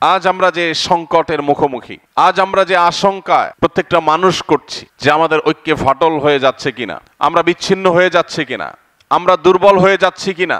আজ আমরা যে সংকটের মুখোমুখি, আজ আমরা যে আশঙ্কায় প্রত্যেকটা মানুষ করছি যে আমাদের ঐক্যে ফাটল হয়ে যাচ্ছে কিনা, আমরা বিচ্ছিন্ন হয়ে যাচ্ছে কিনা, আমরা দুর্বল হয়ে যাচ্ছি কিনা,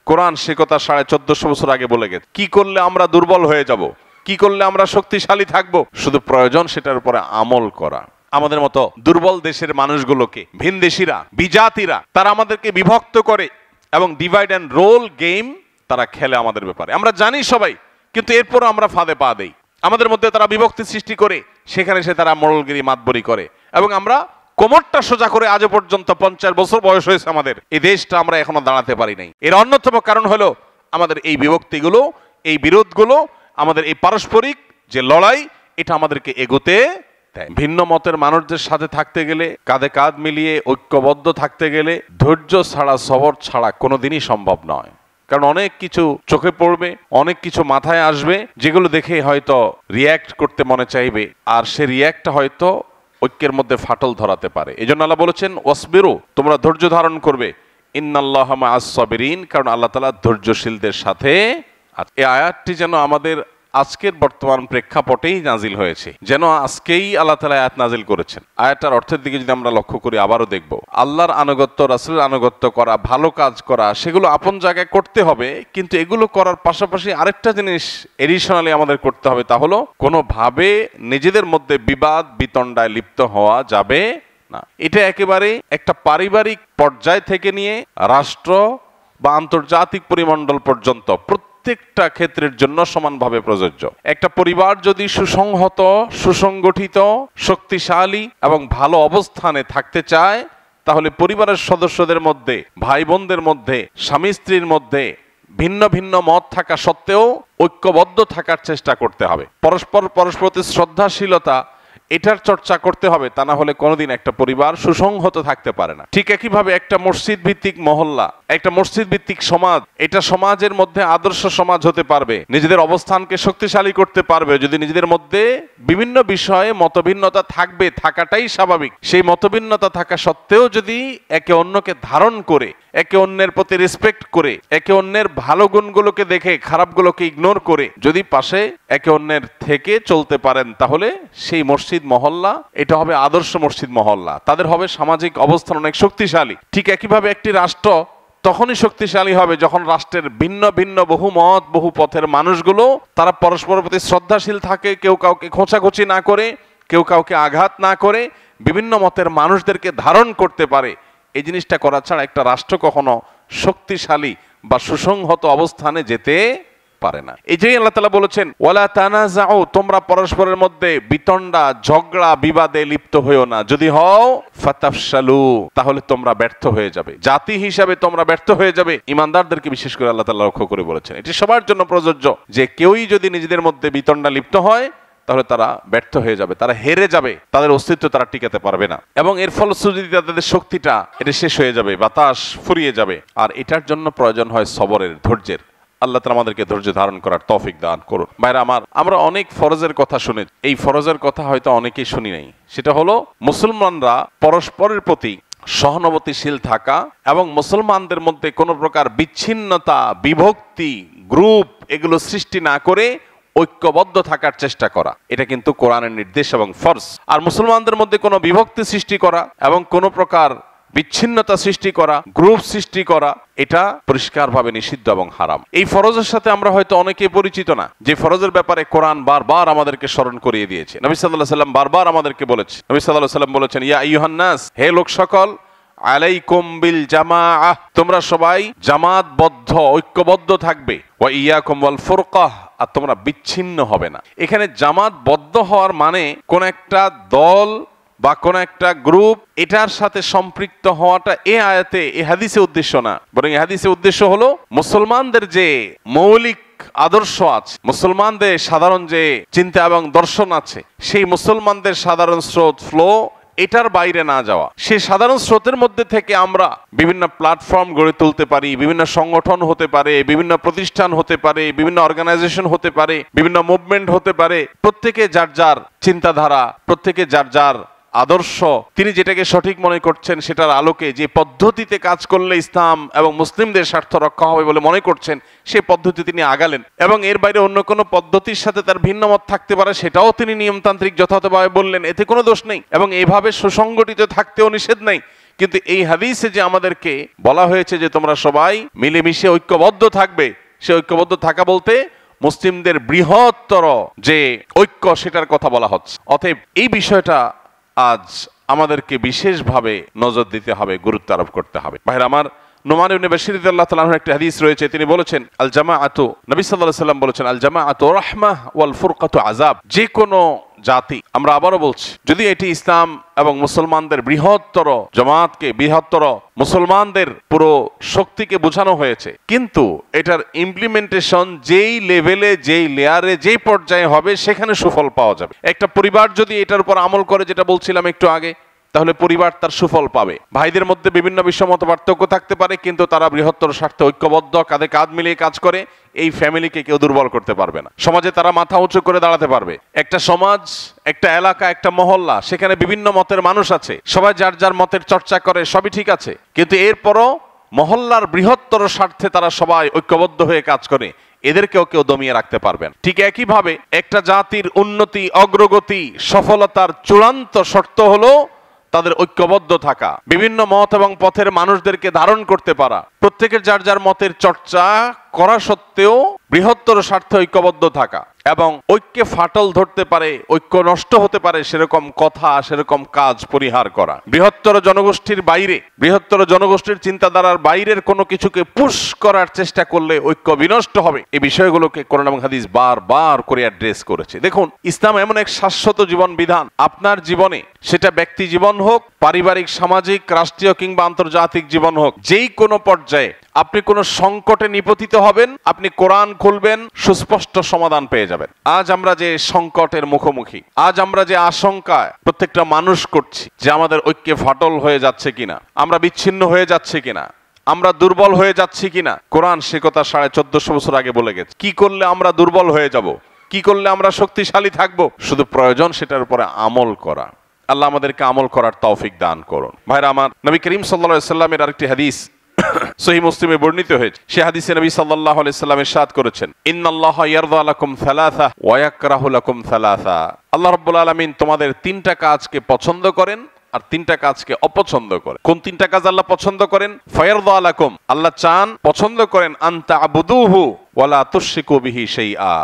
কোরআন সে কথা 1450 বছর আগে বলে গেছে। কি করলে আমরা দুর্বল হয়ে যাব, কি করলে আমরা শক্তিশালী থাকব, শুধু প্রয়োজন সেটার উপরে আমল করা। আমাদের মতো দুর্বল দেশের মানুষগুলোকে ভিনদেশীরা, বিজাতিরা তারা আমাদেরকে বিভক্ত করে এবং ডিভাইড অ্যান্ড রোল গেম তারা খেলে আমাদের ব্যাপারে। আমরা জানি সবাই, কিন্তু এরপরও আমরা ফাঁদে পা দেই। আমাদের মধ্যে তারা বিভক্তি সৃষ্টি করে সেখানে সে তারা মোড়লগিরি মাতবরি করে এবং আমরা কোমরটা সোজা করে আজও পর্যন্ত 50 বছর বয়স হয়েছে আমাদের, এই দেশটা আমরা এখনো দাঁড়াতে পারি নাই। এর অন্যতম কারণ হলো আমাদের এই বিভক্তিগুলো, এই বিরোধগুলো, আমাদের এই পারস্পরিক যে লড়াই, এটা আমাদেরকে এগোতে দেয়। ভিন্ন মতের মানুষদের সাথে থাকতে গেলে, কাঁধে কাঁধ মিলিয়ে ঐক্যবদ্ধ থাকতে গেলে ধৈর্য ছাড়া, সবর ছাড়া কোনোদিনই সম্ভব নয়। কারণ অনেক কিছু চোখে পড়বে, অনেক কিছু মাথায় আসবে, যেগুলো দেখে হয়তো রিয়্যাক্ট করতে মনে চাইবে, আর সে রিয়্যাক্টটা হয়তো ঐক্যের মধ্যে ফাটল ধরাতে পারে। এই জন্য আল্লাহ বলেছেন ওয়াসবিরু, তোমরা ধৈর্য ধারণ করবে, ইন্নাল্লাহা মাআস সাবিরিন, কারণ আল্লাহ তাআলা ধৈর্যশীলদের সাথে। এই আয়াতটি যেন আমাদের আজকের বর্তমান প্রেক্ষাপটেই নাজিল হয়েছে, যেন আজকেই আল্লাহ তাআলা আয়াত নাজিল করেছেন। আয়াতটার অর্থের দিকে যদি আমরা লক্ষ্য করি, আবারও দেখব আল্লাহর আনুগত্য, রাসূলের আনুগত্য করা, ভালো কাজ করা, সেগুলো আপন জায়গায় করতে হবে, কিন্তু এগুলো করার পাশাপাশি আরেকটা জিনিস এডিশনালি আমাদের করতে হবে, তা হলো কোনোভাবে নিজেদের মধ্যে বিবাদ বিতণ্ডায় লিপ্ত হওয়া যাবে না। এটা একেবারে একটা পারিবারিক পর্যায় থেকে নিয়ে রাষ্ট্র বা আন্তর্জাতিক পরিমণ্ডল পর্যন্ত প্রত্যেকটা ক্ষেত্রের জন্য সমানভাবে প্রযোজ্য। একটা পরিবার যদি সুসংহত, সুসংগঠিত, শক্তিশালী এবং ভালো অবস্থানে থাকতে চায়, তাহলে পরিবারের সদস্যদের মধ্যে, ভাই বোনদের মধ্যে, স্বামী স্ত্রীর মধ্যে ভিন্ন ভিন্ন মত থাকা সত্ত্বেও ঐক্যবদ্ধ থাকার চেষ্টা করতে হবে। পরস্পর প্রতি শ্রদ্ধাশীলতা, এটার চর্চা করতে হবে, তা না হলে কোনোদিন একটা পরিবার সুসংহত থাকতে পারে না। ঠিক একইভাবে একটা মসজিদ ভিত্তিক মহল্লা, একটা মসজিদ ভিত্তিক সমাজ, এটা সমাজের মধ্যে আদর্শ সমাজ হতে পারবে, নিজেদের অবস্থানকে শক্তিশালী করতে পারবে যদি নিজেদের মধ্যে বিভিন্ন বিষয়ে মতভিন্নতা থাকবে, থাকাটাই স্বাভাবিক। সেই মতভিন্নতা থাকা সত্ত্বেও যদি একে অন্যকে ধারণ করে, একে অন্যের প্রতি রেসপেক্ট করে, একে অন্যের ভালো গুণগুলোকে দেখে খারাপগুলোকে ইগনোর করে যদি পাশে একে অন্যের থেকে চলতে পারেন, তাহলে সেই মসজিদ মহল্লা এটা হবে আদর্শ মসজিদ মহল্লা। তাদের হবে সামাজিক অবস্থান অনেক শক্তিশালী। ঠিক একইভাবে একটি রাষ্ট্র তখনই শক্তিশালী হবে যখন রাষ্ট্রের ভিন্ন ভিন্ন বহু মত, বহু পথের মানুষগুলো তারা পরস্পরের প্রতি শ্রদ্ধাশীল থাকে, কেউ কাউকে খোঁচাখুচি না করে, কেউ কাউকে আঘাত না করে, বিভিন্ন মতের মানুষদেরকে ধারণ করতে পারে। এই জিনিসটা করা ছাড়া একটা রাষ্ট্র কখনো শক্তিশালী বা সুসংহত অবস্থানে যেতে পারে না। এই যে আল্লাহ তাআলা বলেছেন ওয়ালা তানাজাউ, তোমরা পরস্পরের মধ্যে বিতণ্ডা, ঝগড়া, বিবাদে লিপ্ত হইও না, যদি হও ফাতাফশালু, তাহলে তোমরা ব্যর্থ হয়ে যাবে, জাতি হিসাবে তোমরা ব্যর্থ হয়ে যাবে। ঈমানদারদেরকে বিশেষ করে আল্লাহ তাআলা লক্ষ্য করে বলেছেন, এটি সবার জন্য প্রযোজ্য, যে কেউই যদি নিজেদের মধ্যে বিতণ্ডা লিপ্ত হয় তাহলে তারা ব্যর্থ হয়ে যাবে, তারা হেরে যাবে, তাদের অস্তিত্ব তারা টিকাতে পারবে না, এবং এর ফলশ্রুতিতে তাদের শক্তিটা এটা শেষ হয়ে যাবে, বাতাস ফুরিয়ে যাবে। আর এটার জন্য প্রয়োজন হয় সবরের, ধৈর্যের। আল্লাহ তাআলা আমাদেরকে ধৈর্য ধারণ করার তৌফিক দান করুন। ভাইরা আমার, আমরা অনেক ফরজের কথা শুনি, এই ফরজের কথা হয়তো অনেকেই শুনি নাই। সেটা হলো মুসলমানরা পরস্পরের প্রতি সহানুভূতিশীল থাকা এবং মুসলমানদের মধ্যে কোনো প্রকার বিচ্ছিন্নতা, বিভক্তি, গ্রুপ এগুলো সৃষ্টি না করে ঐক্যবদ্ধ থাকার চেষ্টা করা, এটা কিন্তু কোরআনের নির্দেশ এবং ফরজ। আর মুসলমানদের মধ্যে কোনো বিভক্তি সৃষ্টি করা এবং কোনো প্রকার বিচ্ছিন্নতা সৃষ্টি করা, গ্রুপ সৃষ্টি করা, এটা পরিষ্কারভাবে নিষিদ্ধ এবং হারাম। এই ফরজের সাথে আমরা হয়তো অনেকে পরিচিত না, যে ফরজের ব্যাপারে কোরআন বারবার আমাদেরকে স্মরণ করিয়ে দিয়েছে। নবী সাল্লাল্লাহু আলাইহি ওয়াসাল্লাম বারবার আমাদেরকে বলেছে। নবী সাল্লাল্লাহু আলাইহি ওয়াসাল্লাম বলেছেন, ইয়া আইয়ুহান নাস, হে লোক সকল, আলাইকুম বিল জামাআহ, তোমরা সবাই জামাতবদ্ধ, ঐক্যবদ্ধ থাকবে, ওয়া ইয়াকুম ওয়াল ফুরকাহ, আর তোমরা বিচ্ছিন্ন হবে না। এখানে জামাতবদ্ধ হওয়ার মানে কোন একটা দল বা কোন একটা গ্রুপ এটার সাথে সম্পৃক্ত হওয়াটা এ আয়াতে, এ হাদিসে উদ্দেশ্য না, বরং এ হাদিসে উদ্দেশ্য হলো মুসলমানদের যে মৌলিক আদর্শ আছে, মুসলমানদের সাধারণ যে চিন্তা এবং দর্শন আছে, সেই মুসলমানদের সাধারণ স্রোত, ফ্লো, এটার বাইরে না যাওয়া। সেই সাধারণ স্রোতের মধ্যে থেকে আমরা বিভিন্ন প্ল্যাটফর্ম গড়ে তুলতে পারি, বিভিন্ন সংগঠন হতে পারে, বিভিন্ন প্রতিষ্ঠান হতে পারে, বিভিন্ন অর্গানাইজেশন হতে পারে, বিভিন্ন মুভমেন্ট হতে পারে। প্রত্যেকে যার যার চিন্তাধারা, প্রত্যেকে যার যার আদর্শ, তিনি যেটাকে সঠিক মনে করছেন সেটার আলোকে যে পদ্ধতিতে কাজ করলে ইসলাম এবং মুসলিমদের স্বার্থ রক্ষা হবে বলে মনে করছেন, সেই পদ্ধতি তিনি আগালেন। এবং এর বাইরে অন্য কোনো পদ্ধতির সাথে তার ভিন্ন মত থাকতে পারে, সেটাও তিনি নিয়মতান্ত্রিক যথাযথভাবে বললেন, এতে কোনো দোষ নেই এবং এইভাবে সুসংগঠিত থাকতেও নিষেধ নাই। কিন্তু এই হাদিসে যে আমাদেরকে বলা হয়েছে যে তোমরা সবাই মিলেমিশে ঐক্যবদ্ধ থাকবে, সে ঐক্যবদ্ধ থাকা বলতে মুসলিমদের বৃহত্তর যে ঐক্য সেটার কথা বলা হচ্ছে। অতএব এই বিষয়টা আজ আমাদেরকে বিশেষভাবে নজর দিতে হবে, গুরুত্ব আরোপ করতে হবে। ভাইরা আমার, নোমান ইবনে বাশির রাদিয়াল্লাহু তাআলা আনহু একটা হাদিস রয়েছে, তিনি বলেছেন আল জামাআতু, নবী সাল্লাল্লাহু আলাইহি সাল্লাম বলেছেন আল জামাআতু রাহমাহ ওয়াল ফুরকাতু আযাব। যে কোনো জাতি, আমরা আবারও বলছি, যদি এটি ইসলাম এবং মুসলমানদের বৃহত্তর জামাতকে, বৃহত্তর মুসলমানদের পুরো শক্তিকে বোঝানো হয়েছে, কিন্তু এটার ইমপ্লিমেন্টেশন যেই লেভেলে, যেই লেয়ারে, যেই পর্যায়ে হবে সেখানে সুফল পাওয়া যাবে। একটা পরিবার যদি এটার উপর আমল করে, যেটা বলছিলাম একটু আগে, তাহলে পরিবার তার সুফল পাবে। ভাইদের মধ্যে বিভিন্ন বিষয় মত পার্থক্য থাকতে পারে, কিন্তু তারা বৃহত্তর স্বার্থে ঐক্যবদ্ধ, কাঁধে কাঁধ মিলিয়ে কাজ করে, এই ফ্যামিলিকে কেউ দুর্বল করতে পারবে না। সমাজে তারা মাথা উঁচু করে দাঁড়াতে পারবে। একটা সমাজ, একটা এলাকা, একটা মহল্লা, সেখানে বিভিন্ন মতের মানুষ আছে, সবাই যার যার মতের চর্চা করে, সবই ঠিক আছে, কিন্তু এরপরও মহল্লার বৃহত্তর স্বার্থে তারা সবাই ঐক্যবদ্ধ হয়ে কাজ করে, এদেরকেও কেউ দমিয়ে রাখতে পারবেন। ঠিক একইভাবে একটা জাতির উন্নতি, অগ্রগতি, সফলতার চূড়ান্ত শর্ত হলো তাদের ঐক্যবদ্ধ থাকা, বিভিন্ন মত এবং পথের মানুষদেরকে ধারণ করতে পারা, প্রত্যেকের যার যার মতের চর্চা করা সত্ত্বেও বৃহত্তর স্বার্থে ঐক্যবদ্ধ থাকা, এবং ঐক্যে ফাটল ধরতে পারে, ঐক্য নষ্ট হতে পারে সেরকম কথা, সেরকম কাজ পরিহার করা। বৃহত্তর জনগোষ্ঠীর বাইরে, বৃহত্তর জনগোষ্ঠীর চিন্তাধারার বাইরের কোনো কিছুকে পুশ করার চেষ্টা করলে ঐক্য বিনষ্ট হবে। এই বিষয়গুলোকে কোরআন এবং হাদিস বারবার করে অ্যাড্রেস করেছে। দেখুন, ইসলাম এমন এক শাশ্বত জীবন বিধান, আপনার জীবনে, সেটা ব্যক্তি জীবন হোক, পারিবারিক, সামাজিক, রাষ্ট্রীয় কিংবা আন্তর্জাতিক জীবন হোক, যেই কোনো পর্যায়ে আপনি কোনো সংকটে নিপতিত হবেন, আপনি কোরআন খুলবেন, সুস্পষ্ট সমাধান পেয়ে যাবেন। আজ আমরা যে সংকটের মুখোমুখি, আজ আমরা যে আশঙ্কায় প্রত্যেকটা মানুষ করছি যে আমাদের ঐক্যে ফাটল হয়ে যাচ্ছে কিনা, আমরা বিচ্ছিন্ন হয়ে যাচ্ছে কিনা, আমরা দুর্বল হয়ে যাচ্ছি কিনা, কোরআন সে কথা 1450 বছর আগে বলে গেছে। কি করলে আমরা দুর্বল হয়ে যাব, কি করলে আমরা শক্তিশালী থাকবো, শুধু প্রয়োজন সেটার উপরে আমল করা। আল্লাহ আমাদেরকে আমল করার তৌফিক দান করুন। ভাইরা আমার, নবী করিম সাল্লাল্লাহু আলাইহি সাল্লামের আরেকটি হাদিস সহিহ মুসলিমে বর্ণিত হয়েছে। সে হাদিসে নবী সাল্লাল্লাহু আলাইহি সাল্লাম ইরশাদ করেছেন, ইন্নাল্লাহা ইয়ারদা লাকুম সালাসা ওয়া ইয়াকরাহু লাকুম সালাসা। আল্লাহ রাব্বুল আলামিন তোমাদের তিনটা কাজকে পছন্দ করেন আর তিনটা কাজকে অপছন্দ করেন। কোন তিনটা কাজ আল্লাহ পছন্দ করেন? ফায়ারদা লাকুম, আল্লাহ চান, পছন্দ করেন, আনতা আবুদুহু ওয়ালা তুশরিকু বিহি শাইআ,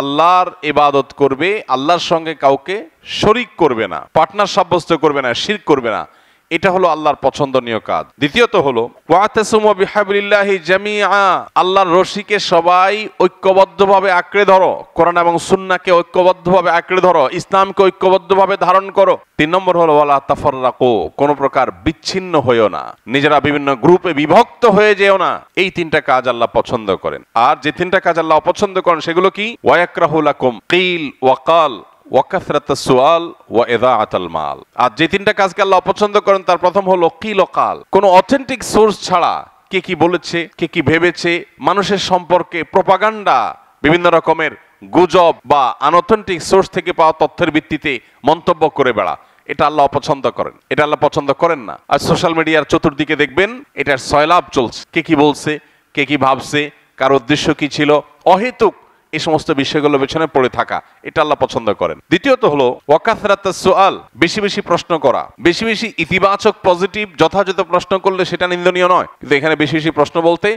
আল্লাহর ইবাদত করবে, আল্লাহর সঙ্গে কাউকে শরীক করবে না, পার্টনার সাব্যস্ত করবে না, শিরক করবে না। এটা হলো আল্লাহর পছন্দনীয় কাজ। দ্বিতীয়ত হলো ওয়াতাসুমু বিহাবলিল্লাহি জামিআ, আল্লাহর রশিকে সবাই ঐক্যবদ্ধভাবে আঁকড়ে ধরো, কোরআন এবং সুন্নাহকে ঐক্যবদ্ধভাবে আঁকড়ে ধরো, ইসলামকে ঐক্যবদ্ধভাবে ধারণ করো। 3 নম্বর হলো ওয়ালা তাফাররাকু, কোন প্রকার বিচ্ছিন্ন হইও না, নিজেরা বিভিন্ন গ্রুপে বিভক্ত হয়ে যেও না। এই তিনটা কাজ আল্লাহ পছন্দ করেন। আর যে তিনটা কাজ আল্লাহ অপছন্দ করেন সেগুলো কি? ওয়ায়াকরাহু লাকুম কিল ওয়া কাল ওয়াকাসরাতাস সুআল ওয়া ইযাআতাল মাল। আর যে তিনটা কাজকে আল্লাহ অপছন্দ করেন তার প্রথম হলো কিল ও কাল, কোনো অথেন্টিক সোর্স ছাড়া কে কি বলেছে, কে কি ভেবেছে, মানুষের সম্পর্কে প্রপাগান্ডা, বিভিন্ন রকমের গুজব বা আনঅথেন্টিক সোর্স থেকে পাওয়া তথ্যের ভিত্তিতে মন্তব্য করে বেড়া, এটা আল্লাহ অপছন্দ করেন, এটা আল্লাহ পছন্দ করেন না। আর সোশ্যাল মিডিয়ার চতুর্দিকে দেখবেন এটার সয়লাভ চলছে, কে কি বলছে, কে কি ভাবছে, কার উদ্দেশ্য কি ছিল, অহেতুক এই সমস্ত বিষয়গুলো পেছনে পড়ে থাকা, এটা আল্লাহ পছন্দ করেন। দ্বিতীয়ত হলো ওয়াকাসরাতাস সুআল, বেশি বেশি প্রশ্ন করা, বেশি বেশি ইতিবাচক পজিটিভ যথাযথ প্রশ্ন করলে সেটা নিন্দনীয় নয়, কিন্তু এখানে বেশি বেশি প্রশ্ন বলতে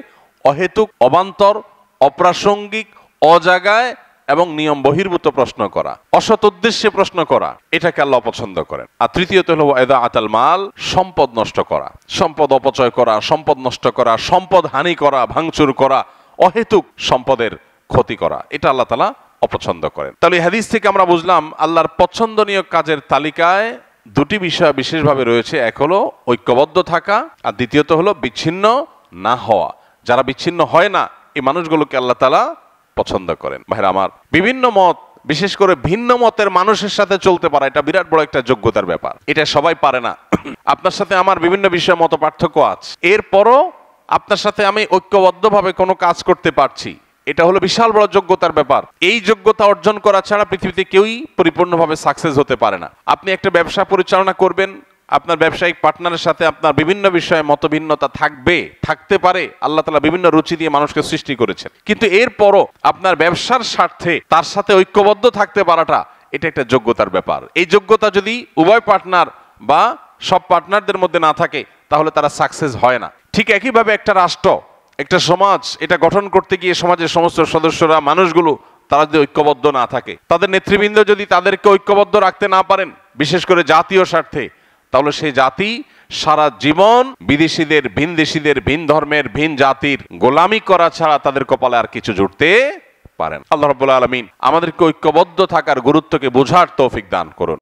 অহেতুক, অবান্তর, অপ্রাসঙ্গিক, অজাগায় এবং নিয়ম বহির্ভূত প্রশ্ন করা, অসৎ উদ্দেশ্যে প্রশ্ন করা, এটাকে আল্লাহ পছন্দ করেন। আর তৃতীয়ত হলো ইযাআতাল মাল, সম্পদ নষ্ট করা, সম্পদ অপচয় করা, সম্পদ নষ্ট করা, সম্পদ হানি করা, ভাঙচুর করা, অহেতুক সম্পদের ক্ষতি করা, এটা আল্লাহ তাআলা অপছন্দ করেন। তাহলে এই হাদিস থেকে আমরা বুঝলাম আল্লাহর পছন্দনীয় কাজের তালিকায় দুটি বিষয় বিশেষভাবে রয়েছে। এক হলো ঐক্যবদ্ধ থাকা, আর দ্বিতীয়ত হলো বিচ্ছিন্ন না হওয়া। যারা বিচ্ছিন্ন হয় না, এই মানুষগুলোকে আল্লাহ তাআলা পছন্দ করেন। ভাইরা আমার, বিভিন্ন মত, বিশেষ করে ভিন্ন মতের মানুষের সাথে চলতে পারা, এটা বিরাট বড় একটা যোগ্যতার ব্যাপার, এটা সবাই পারে না। আপনার সাথে আমার বিভিন্ন বিষয়ে মত পার্থক্য আছে, এরপরও আপনার সাথে আমি ঐক্যবদ্ধভাবে কোনো কাজ করতে পারছি, এটা হলো বিশাল বড় যোগ্যতার ব্যাপার। এই যোগ্যতা অর্জন করা ছাড়া পৃথিবীতে কেউই পরিপূর্ণভাবে সাকসেস হতে পারে না। আপনি একটা ব্যবসা পরিচালনা করবেন, আপনার ব্যবসায়িক পার্টনারের সাথে আপনার বিভিন্ন বিষয়ে মতভিন্নতা থাকতে পারে। আল্লাহ তাআলা বিভিন্ন রুচি দিয়ে মানুষকে সৃষ্টি করেছেন, কিন্তু এরপরও আপনার ব্যবসার স্বার্থে তার সাথে ঐক্যবদ্ধ থাকতে পারাটা এটা একটা যোগ্যতার ব্যাপার। এই যোগ্যতা যদি উভয় পার্টনার বা সব পার্টনারদের মধ্যে না থাকে তাহলে তারা সাকসেস হয় না। ঠিক একইভাবে একটা রাষ্ট্র, একটা সমাজ, এটা গঠন করতে গিয়ে সমাজের সমস্ত সদস্যরা, মানুষগুলো তারা যদি ঐক্যবদ্ধ না থাকে, তাদের নেতৃবৃন্দ যদি তাদেরকে ঐক্যবদ্ধ রাখতে না পারেন, বিশেষ করে জাতীয় স্বার্থে, তাহলে সেই জাতি সারা জীবন বিদেশিদের, ভিন দেশিদের, ভিন ধর্মের, ভিন জাতির গোলামি করা ছাড়া তাদের কপালে আর কিছু জুটতে পারেন। আল্লাহ রাব্বুল আলামিন আমাদেরকে ঐক্যবদ্ধ থাকার গুরুত্বকে বোঝার তৌফিক দান করুন।